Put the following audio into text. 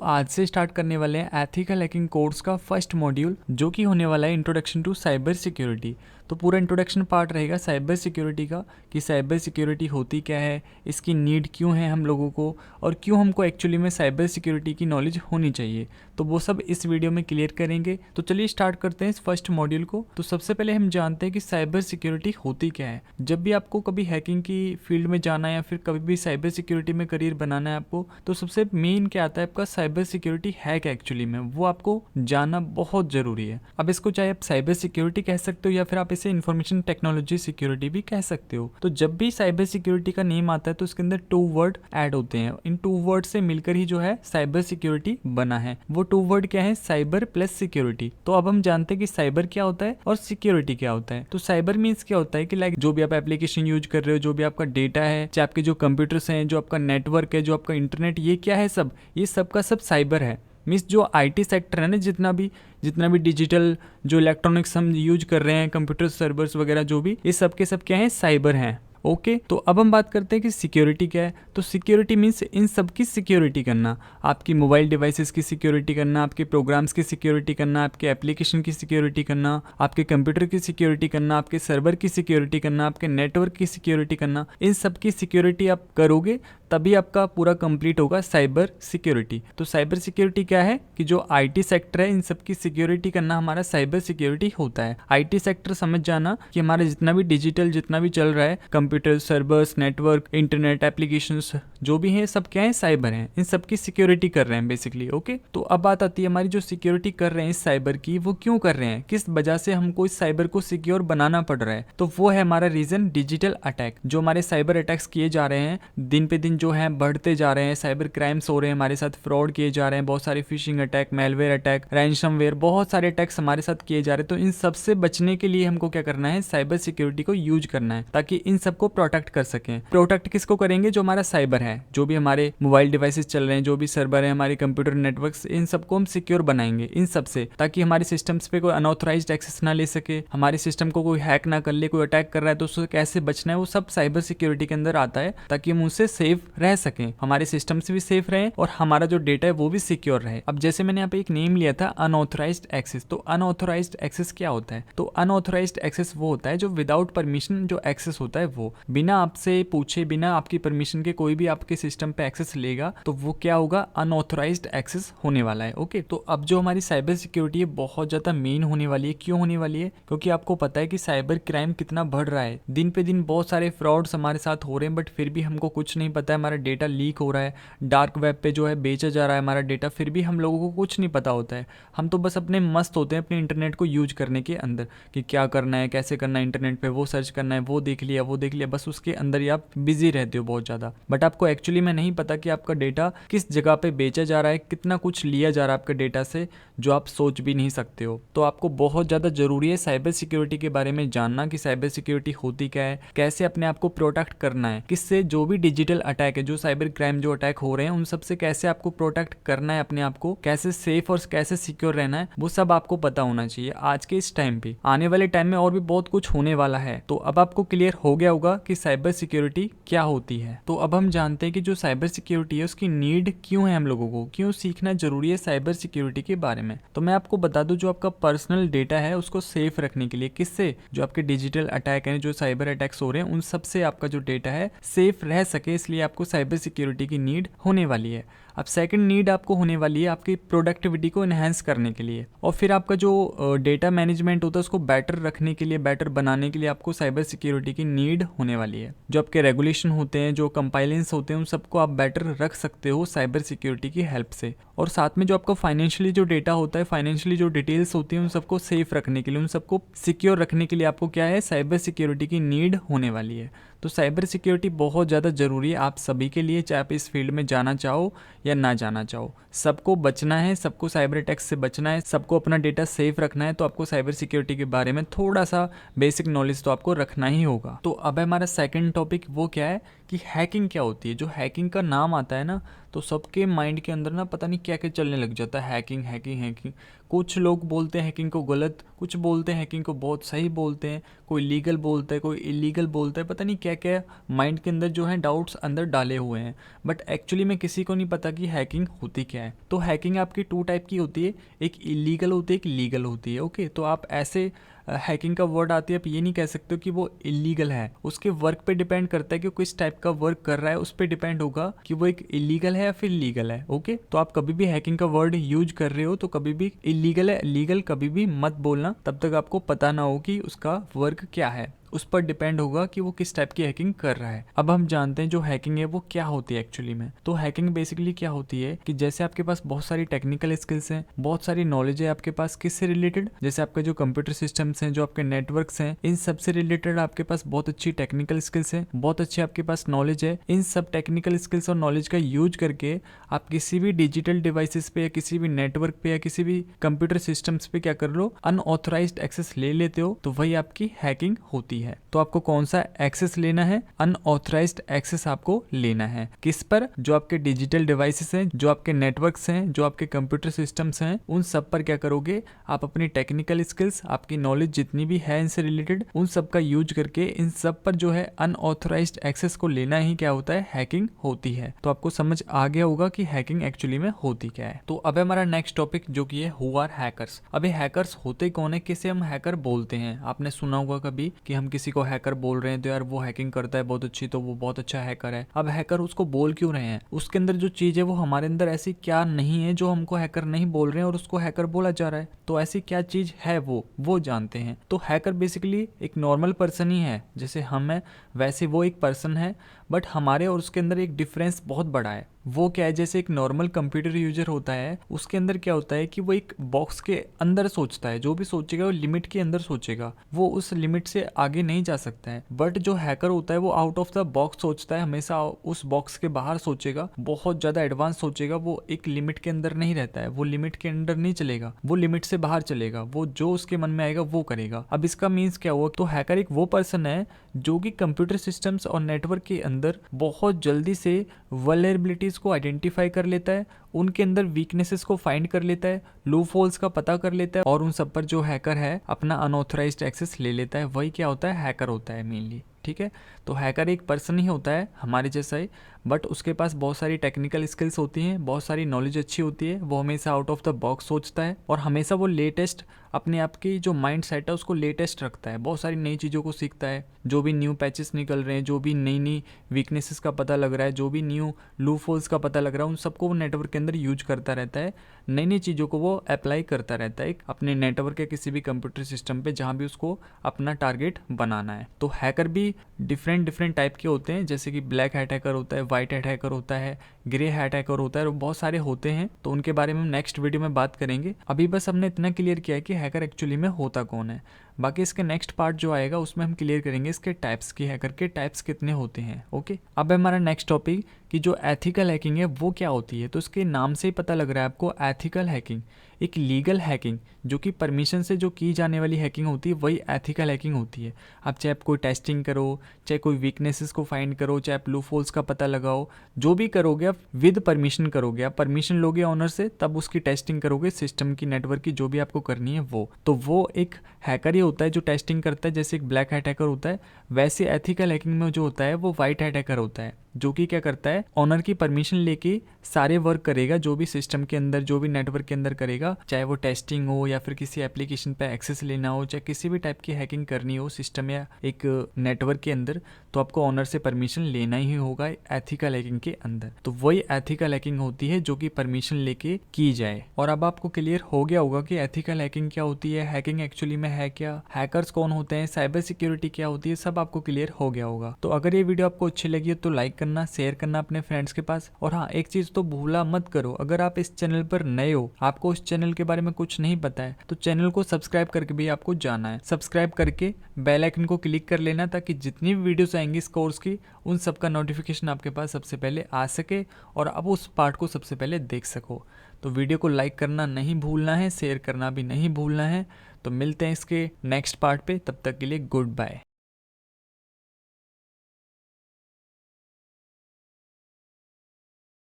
आज से स्टार्ट करने वाले हैं एथिकल हैकिंग कोर्स का फर्स्ट मॉड्यूल, जो कि होने वाला है इंट्रोडक्शन टू साइबर सिक्योरिटी। तो पूरा इंट्रोडक्शन पार्ट रहेगा साइबर सिक्योरिटी का, कि साइबर सिक्योरिटी होती क्या है, इसकी नीड क्यों है हम लोगों को, और क्यों हमको एक्चुअली में साइबर सिक्योरिटी की नॉलेज होनी चाहिए। तो वो सब इस वीडियो में क्लियर करेंगे। तो चलिए स्टार्ट करते हैं इस फर्स्ट मॉड्यूल को। तो सबसे पहले हम जानते हैं कि साइबर सिक्योरिटी होती क्या है। जब भी आपको कभी हैकिंग की फील्ड में जाना है या फिर कभी भी साइबर सिक्योरिटी में करियर बनाना है आपको, तो सबसे मेन क्या आता है आपका साइबर सिक्योरिटी है क्या एक्चुअली में, वो आपको जानना बहुत जरूरी है। अब इसको चाहे आप साइबर सिक्योरिटी कह सकते हो या फिर आप इसे इंफॉर्मेशन टेक्नोलॉजी सिक्योरिटी भी कह सकते हो। तो जब भी साइबर सिक्योरिटी का नेम आता है तो उसके अंदर 2 वर्ड ऐड होते हैं। इन 2 वर्ड से मिलकर ही जो है साइबर सिक्योरिटी बना है। वो 2 वर्ड क्या है? Cyber plus security. तो अब हम जानते हैं कि साइबर क्या होता है और सिक्योरिटी क्या होता है। तो साइबर मीन्स क्या होता है कि लाइक जो भी आप एप्लीकेशन यूज कर रहे हो, जो भी आपका डेटा है, चाहे आपके जो कंप्यूटर्स हैं, जो आपका नेटवर्क है, जो आपका इंटरनेट, ये क्या है? सब ये सब का सब साइबर है। मीन्स जो आईटी सेक्टर है ना, जितना भी डिजिटल जो इलेक्ट्रॉनिक्स हम यूज कर रहे हैं, कंप्यूटर सर्वर्स वगैरह जो भी, ये सब के सब क्या है? साइबर हैं। ओके तो अब हम बात करते हैं कि सिक्योरिटी क्या है। तो सिक्योरिटी मीन्स इन सब की सिक्योरिटी करना, आपकी मोबाइल डिवाइसेस की सिक्योरिटी करना, आपके प्रोग्राम्स की सिक्योरिटी करना, आपके एप्लीकेशन की सिक्योरिटी करना, आपके कंप्यूटर की सिक्योरिटी करना, आपके सर्वर की सिक्योरिटी करना, आपके नेटवर्क की सिक्योरिटी करना। इन सब की सिक्योरिटी आप करोगे तभी आपका पूरा कंप्लीट होगा साइबर सिक्योरिटी। तो साइबर सिक्योरिटी क्या है कि जो आईटी सेक्टर है, इन सब की सिक्योरिटी करना हमारा साइबर सिक्योरिटी होता है। आईटी सेक्टर समझ जाना कि हमारा जितना भी डिजिटल जितना भी चल रहा है, computer servers, network, internet, applications जो भी है, सब क्या है? साइबर हैं। इन सब की सिक्योरिटी कर रहे हैं बेसिकली। ओके तो अब बात आती है हमारी जो सिक्योरिटी कर रहे हैं इस साइबर की, वो क्यों कर रहे हैं, किस वजह से हमको इस साइबर को सिक्योर बनाना पड़ रहा है। तो वो है हमारा रीजन डिजिटल अटैक। जो हमारे साइबर अटैक्स किए जा रहे हैं दिन पे दिन जो है बढ़ते जा रहे हैं, साइबर क्राइम्स हो रहे हैं, हमारे साथ फ्रॉड किए जा रहे हैं, बहुत सारे phishing attack, malware attack, ransomware, बहुत सारे अटैक्स हमारे साथ किए जा रहे हैं। तो इन सब से बचने के लिए हमको क्या करना है? साइबर सिक्योरिटी को यूज करना है, ताकि इन सबको प्रोटेक्ट कर सकें। प्रोटेक्ट किसको करेंगे? जो हमारा साइबर है, जो भी हमारे मोबाइल डिवाइसेस चल रहे हैं, जो भी सर्वर है, हमारे कंप्यूटर नेटवर्क्स, इन सबको हम सिक्योर बनाएंगे इन सब से, ताकि हमारे सिस्टम्स पे कोई अनऑथराइज्ड एक्सेस ना ले सके, हमारे सिस्टम को कोई हैक ना कर ले, कोई अटैक कर रहा है तो उससे कैसे बचना है, वो सब साइबर सिक्योरिटी के अंदर आता है, ताकि हम उससे सेफ रह सकें, हमारे सिस्टम से भी सेफ रहे और हमारा जो डेटा है वो भी सिक्योर रहे। अब जैसे मैंने यहाँ पे एक नेम लिया था अनऑथराइज्ड एक्सेस। तो अनऑथराइज्ड एक्सेस क्या होता है? तो अनऑथराइज्ड एक्सेस वो होता है जो विदाउट परमिशन जो एक्सेस होता है, वो बिना आपसे पूछे, बिना आपकी परमिशन के कोई भी आपके सिस्टम पे एक्सेस लेगा तो वो क्या होगा? अनऑथराइज्ड एक्सेस होने वाला है। ओके तो अब जो हमारी साइबर सिक्योरिटी है बहुत ज्यादा मेन होने वाली है। क्यों होने वाली है? क्योंकि आपको पता है कि साइबर क्राइम कितना बढ़ रहा है, दिन पे दिन बहुत सारे फ्रॉड्स हमारे साथ हो रहे हैं, बट फिर भी हमको कुछ नहीं पता है, हमारा डेटा लीक हो रहा है, डार्क वेब पे जो है बेचा जा रहा है हमारा डेटा, फिर भी हम लोगों को कुछ नहीं पता होता है। हम तो बस अपने मस्त होते हैं अपने इंटरनेट को यूज करने के अंदर, कि क्या करना है, कैसे करना है, इंटरनेट पे वो सर्च करना है, वो देख लिया, बस उसके अंदर ही आप बिजी रहते हो बहुत ज़्यादा। बट आपको एक्चुअली में नहीं पता कि आपका डेटा किस जगह पे बेचा जा रहा है, कितना कुछ लिया जा रहा है आपके डेटा से, जो आप सोच भी नहीं सकते हो। तो आपको बहुत ज़्यादा ज़रूरी है साइबर सिक्योरिटी के बारे में जानना, कि साइबर सिक्योरिटी होती क्या है, कैसे अपने आप को प्रोटेक्ट करना है, किससे जो भी डिजिटल अटैक है, जो साइबर क्राइम जो अटैक हो रहे हैं, उन सब से कैसे आपको प्रोटेक्ट करना है, अपने आप को कैसे सेफ और कैसे सिक्योर रहना है, वो सब आपको पता होना चाहिए आज के इस टाइम पे। आने वाले टाइम में और भी बहुत कुछ होने वाला है। तो अब आपको क्लियर हो गया होगा कि साइबर सिक्योरिटी क्या होती है। तो अब हम जानते हैं कि जो साइबर सिक्योरिटी है उसकी नीड क्यों है, हम लोगों को क्यों सीखना जरूरी है साइबर सिक्योरिटी के बारे में। तो मैं आपको बता दूं, जो आपका पर्सनल डेटा है उसको सेफ रखने के लिए, किससे? जो आपके डिजिटल अटैक है, जो साइबर अटैक्स हो रहे हैं, उन सब से आपका जो डेटा है सेफ रह सके, इसलिए आपको साइबर सिक्योरिटी की नीड होने वाली है। अब सेकंड नीड आपको होने वाली है आपकी प्रोडक्टिविटी को एनहांस करने के लिए, और फिर आपका जो डेटा मैनेजमेंट होता है उसको बेटर रखने के लिए, बेटर बनाने के लिए आपको साइबर सिक्योरिटी की नीड होने वाली है। जो आपके रेगुलेशन होते हैं, जो कंपाइलेंस होते हैं, उन सबको आप बेटर रख सकते हो साइबर सिक्योरिटी की हेल्प से। और साथ में जो आपका फाइनेंशियली जो डेटा होता है, फाइनेंशियली जो डिटेल्स होती हैं, उन सबको सेफ रखने के लिए, उन सबको सिक्योर रखने के लिए आपको क्या है? साइबर सिक्योरिटी की नीड होने वाली है। तो साइबर सिक्योरिटी बहुत ज़्यादा ज़रूरी है आप सभी के लिए, चाहे आप इस फील्ड में जाना चाहो या ना जाना चाहो। सबको बचना है, सबको साइबर अटैक्स से बचना है, सबको अपना डेटा सेफ रखना है। तो आपको साइबर सिक्योरिटी के बारे में थोड़ा सा बेसिक नॉलेज तो आपको रखना ही होगा। तो अब हमारा सेकंड टॉपिक वो क्या है कि हैकिंग क्या होती है। जो हैकिंग का नाम आता है ना तो सबके माइंड के अंदर ना पता नहीं क्या क्या चलने लग जाता है, हैकिंग हैकिंग हैकिंग। कुछ लोग बोलते हैं हैकिंग को गलत, कुछ बोलते हैं हैकिंग को बहुत सही बोलते हैं, कोई लीगल बोलता है, कोई इलीगल बोलता है, पता नहीं क्या क्या माइंड के अंदर जो है डाउट्स अंदर डाले हुए हैं। बट एक्चुअली में किसी को नहीं पता कि हैकिंग होती क्या है। तो हैकिंग आपकी 2 टाइप की होती है, एक इलीगल होती है, एक लीगल होती है। ओके, तो आप ऐसे हैकिंग का वर्ड आती है आप ये नहीं कह सकते हो कि वो इलीगल है। उसके वर्क पे डिपेंड करता है कि किस टाइप का वर्क कर रहा है, उस पर डिपेंड होगा कि वो एक इलीगल है या फिर लीगल है। ओके, तो आप कभी भी हैकिंग का वर्ड यूज कर रहे हो तो कभी भी इलीगल है लीगल कभी भी मत बोलना, तब तक आपको पता ना हो कि उसका वर्क क्या है। उस पर डिपेंड होगा कि वो किस टाइप की हैकिंग कर रहा है। अब हम जानते हैं जो हैकिंग है वो क्या होती है एक्चुअली में। तो हैकिंग बेसिकली क्या होती है कि जैसे आपके पास बहुत सारी टेक्निकल स्किल्स हैं, बहुत सारी नॉलेज है आपके पास किससे रिलेटेड, जैसे आपके जो कंप्यूटर सिस्टम्स हैं, जो आपके नेटवर्क्स हैं, इन सब से रिलेटेड आपके पास बहुत अच्छी टेक्निकल स्किल्स है, बहुत अच्छी आपके पास नॉलेज है। इन सब टेक्निकल स्किल्स और नॉलेज का यूज करके आप किसी भी डिजिटल डिवाइसेस पे या किसी भी नेटवर्क पे या किसी भी कंप्यूटर सिस्टम्स पे क्या कर लो, अनऑथराइज्ड एक्सेस ले लेते हो, तो वही आपकी हैकिंग होती है। तो आपको कौन सा एक्सेस लेना है, अनऑथराइज्ड एक्सेस आपको लेना है। किस पर, जो आपके डिजिटल डिवाइसेस हैं, जो आपके नेटवर्क्स हैं, जो आपके कंप्यूटर सिस्टम्स हैं, उन सब पर क्या करोगे, आप अपनी टेक्निकल स्किल्स, आपकी नॉलेज जितनी भी है इनसे रिलेटेड, उन सब का यूज करके इन सब पर जो है अनऑथराइज्ड एक्सेस को लेना ही क्या होता है, हैकिंग होती है। तो आपको समझ आ गया होगा कि हैकिंग एक्चुअली में होती क्या है। तो अब हमारा नेक्स्ट टॉपिक जो कि है हु आर हैकर्स। अबे हैकर्स होते कौन है, किसे हम हैकर बोलते हैं। आपने सुना होगा कभी कि हम किसी को हैकर बोल रहे हैं तो यार वो हैकिंग करता है बहुत अच्छी, तो वो बहुत अच्छा हैकर है। अब हैकर उसको बोल क्यों रहे हैं, उसके अंदर जो चीज है वो हमारे अंदर ऐसी क्या नहीं है जो हमको हैकर नहीं बोल रहे हैं और उसको हैकर बोला जा रहा है। तो ऐसी क्या चीज है वो जानते हैं। तो हैकर बेसिकली एक नॉर्मल पर्सन ही है, जैसे हम है वैसे वो एक पर्सन है, बट हमारे और उसके अंदर एक डिफरेंस बहुत बड़ा है। वो क्या है, जैसे एक नॉर्मल कंप्यूटर यूजर होता है, उसके अंदर क्या होता है कि वो एक बॉक्स के अंदर सोचता है, जो भी सोचेगा वो लिमिट के अंदर सोचेगा, वो उस लिमिट से आगे नहीं जा सकता है। बट जो हैकर होता है वो आउट ऑफ द बॉक्स सोचता है, हमेशा उस बॉक्स के बाहर सोचेगा, बहुत ज्यादा एडवांस सोचेगा। वो एक लिमिट के अंदर नहीं रहता है, वो लिमिट के अंदर नहीं चलेगा, वो लिमिट से बाहर चलेगा, वो जो उसके मन में आएगा वो करेगा। अब इसका मीन्स क्या हुआ, तो हैकर एक वो पर्सन है जो कि कंप्यूटर सिस्टम्स और नेटवर्क के अंदर बहुत जल्दी से वल्नरेबिलिटीज को आइडेंटिफाई कर लेता है, उनके अंदर वीकनेसेस को फाइंड कर लेता है, लूप होल्स का पता कर लेता है और उन सब पर जो हैकर है अपना अनऑथराइज्ड एक्सेस ले लेता है। वही क्या होता है, हैकर होता है मेनली। ठीक है, तो हैकर एक पर्सन ही होता है हमारे जैसा ही, बट उसके पास बहुत सारी टेक्निकल स्किल्स होती हैं, बहुत सारी नॉलेज अच्छी होती है, वो हमेशा आउट ऑफ द बॉक्स सोचता है और हमेशा वो लेटेस्ट अपने आप की जो माइंड सेट है उसको लेटेस्ट रखता है, बहुत सारी नई चीज़ों को सीखता है। जो भी न्यू पैचेस निकल रहे हैं, जो भी नई नई वीकनेसेस का पता लग रहा है, जो भी न्यू लूप होल्स का पता लग रहा है, उन सबको वो नेटवर्क के अंदर यूज करता रहता है, नई नई चीज़ों को वो अप्लाई करता रहता है अपने नेटवर्क या किसी भी कंप्यूटर सिस्टम पे जहाँ भी उसको अपना टारगेट बनाना है। तो हैकर भी डिफरेंट टाइप के होते हैं, जैसे कि ब्लैक हैट हैकर होता है, वाइट हैट हैकर होता है, ग्रे हैट हैकर होता है, और बहुत सारे होते हैं। तो उनके बारे में हम नेक्स्ट वीडियो में बात करेंगे। अभी बस हमने इतना क्लियर किया है कि हैकर एक्चुअली में होता कौन है। बाकी इसके नेक्स्ट पार्ट जो आएगा उसमें हम क्लियर करेंगे इसके टाइप्स की, हैकर के टाइप्स कितने होते हैं। ओके, अब हमारा नेक्स्ट टॉपिक कि जो एथिकल हैकिंग है वो क्या होती है। तो इसके नाम से ही पता लग रहा है आपको, एथिकल हैकिंग। एक लीगल हैकिंग जो कि परमिशन से जो की जाने वाली हैकिंग होती है वही एथिकल हैकिंग होती है। आप चाहे आप कोई टेस्टिंग करो, चाहे कोई वीकनेसेस को फाइंड करो, चाहे आप लूप होल्स का पता लगाओ, जो भी करोगे आप विद परमिशन करोगे। आप परमिशन लोगे ऑनर से, तब उसकी टेस्टिंग करोगे, सिस्टम की, नेटवर्क की, जो भी आपको करनी है वो। तो वो एक हैकर ही होता है जो टेस्टिंग करता है। जैसे एक ब्लैक हैट हैकर होता है, वैसे एथिकल हैकिंग में जो होता है वो वाइट हैट हैकर होता है, जो कि क्या करता है, ऑनर की परमिशन लेके सारे वर्क करेगा, जो भी सिस्टम के अंदर, जो भी नेटवर्क के अंदर करेगा, चाहे वो टेस्टिंग हो या फिर किसी एप्लीकेशन पे एक्सेस लेना हो, चाहे किसी भी टाइप की हैकिंग करनी हो सिस्टम या एक नेटवर्क के अंदर, तो आपको ऑनर से परमिशन लेना ही होगा एथिकल हैकिंग के अंदर। तो वही एथिकल हैकिंग होती है जो कि परमिशन लेके की जाए। और अब आपको क्लियर हो गया होगा कि एथिकल हैकिंग क्या होती है, हैकिंग एक्चुअली में है क्या, हैकर्स कौन होते हैं, साइबर सिक्योरिटी क्या होती है, सब आपको क्लियर हो गया होगा। तो अगर ये वीडियो आपको अच्छी लगी है तो लाइक करना, शेयर करना अपने फ्रेंड्स के पास। और हाँ, एक चीज तो भूला मत करो, अगर आप इस चैनल पर नए हो, आपको इस चैनल के बारे में कुछ नहीं पता है, तो चैनल को सब्सक्राइब करके भी आपको जाना है। सब्सक्राइब करके बेल आइकन को क्लिक कर लेना, ताकि जितनी भी वीडियोस आएंगी इस कोर्स की उन सब का नोटिफिकेशन आपके पास सबसे पहले आ सके और आप उस पार्ट को सबसे पहले देख सको। तो वीडियो को लाइक करना नहीं भूलना है, शेयर करना भी नहीं भूलना है। तो मिलते हैं इसके नेक्स्ट पार्ट पे, तब तक के लिए गुड बाय।